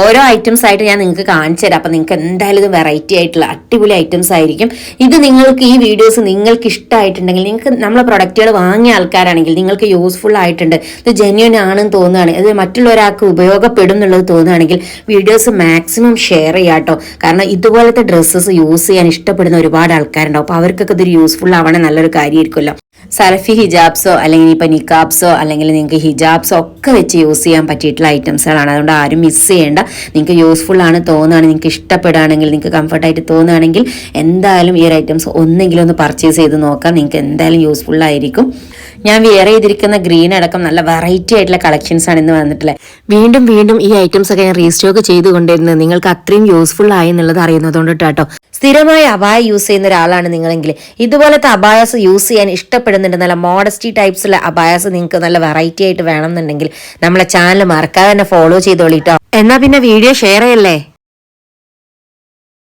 ഓരോ ഐറ്റംസ് ആയിട്ട് ഞാൻ നിങ്ങൾക്ക് കാണിച്ചു തരാം. അപ്പൊ നിങ്ങൾക്ക് എന്തായാലും ഇത് വെറൈറ്റി ആയിട്ടുള്ള അടിപൊളി ഐറ്റംസ് ആയിരിക്കും. ഇത് നിങ്ങൾക്ക് ഈ വീഡിയോസ് നിങ്ങൾക്ക് ഇഷ്ടമായിട്ടുണ്ടെങ്കിൽ, നിങ്ങൾക്ക് നമ്മളെ പ്രൊഡക്റ്റുകൾ വാങ്ങിയ ആൾക്കാരാണെങ്കിൽ നിങ്ങൾക്ക് യൂസ്ഫുൾ ആയിട്ടുണ്ട്, ഇത് ജെന്യൂൻ ആണെന്ന് തോന്നുകയാണ്, ഇത് മറ്റുള്ളവരാൾക്ക് ഉപയോഗപ്പെടും എന്നുള്ളത് തോന്നുകയാണെങ്കിൽ വീഡിയോസ് മാക്സിമം ഷെയർ ചെയ്യാട്ടോ. കാരണം ഇതുപോലത്തെ ഡ്രസ്സസ് യൂസ് ചെയ്യാൻ ഇഷ്ടപ്പെടുന്ന ഒരുപാട് ആൾക്കാരുണ്ടാവും. അപ്പോൾ അവർക്കൊക്കെ ഇതൊരു യൂസ്ഫുൾ ആവണേ നല്ലൊരു കാര്യമായിരിക്കുമല്ലോ. സലഫി ഹിജാബ്സോ അല്ലെങ്കിൽ ഇപ്പം നിക്കാബ്സോ അല്ലെങ്കിൽ നിങ്ങൾക്ക് ഹിജാബ്സോ ഒക്കെ വെച്ച് യൂസ് ചെയ്യാൻ പറ്റിയിട്ടുള്ള ഐറ്റംസുകളാണ്. അതുകൊണ്ട് ആരും മിസ് ചെയ്യേണ്ട. നിങ്ങൾക്ക് യൂസ്ഫുൾ ആണ് തോന്നുകയാണെങ്കിൽ, നിങ്ങൾക്ക് ഇഷ്ടപ്പെടുകയാണെങ്കിൽ, നിങ്ങൾക്ക് കംഫർട്ടായിട്ട് തോന്നുകയാണെങ്കിൽ എന്തായാലും ഈ ഒരു ഐറ്റംസ് ഒന്നെങ്കിലും ഒന്ന് പർച്ചേസ് ചെയ്ത് നോക്കാം. നിങ്ങൾക്ക് എന്തായാലും യൂസ്ഫുൾ ആയിരിക്കും. ഞാൻ വെയർ ചെയ്തിരിക്കുന്ന ഗ്രീൻ അടക്കം നല്ല വെറൈറ്റി ആയിട്ടുള്ള കളക്ഷൻസ് ആണ് ഇന്ന് വന്നിട്ടുള്ളത്. വീണ്ടും വീണ്ടും ഈ ഐറ്റംസ് ഒക്കെ ഞാൻ റീസ്റ്റോക്ക് ചെയ്തുകൊണ്ടിരുന്നത് നിങ്ങൾക്ക് അത്രയും യൂസ്ഫുൾ ആയി എന്നുള്ളത് അറിയുന്നതുകൊണ്ട് കേട്ടോ. സ്ഥിരമായി അബായ യൂസ് ചെയ്യുന്ന ഒരാളാണ് നിങ്ങളെങ്കിൽ ഇതുപോലത്തെ അബായാസ് യൂസ് ചെയ്യാൻ ഇഷ്ടപ്പെടുന്നുണ്ട്, നല്ല മോഡസ്റ്റി ടൈപ്സിലെ അബായാസ് നിങ്ങൾക്ക് നല്ല വെറൈറ്റി ആയിട്ട് വേണമെന്നുണ്ടെങ്കിൽ നമ്മളെ ചാനൽ മറക്കാതെ തന്നെ ഫോളോ ചെയ്തോളിട്ടോ. എന്നാ പിന്നെ വീഡിയോ ഷെയർ ചെയ്യല്ലേ.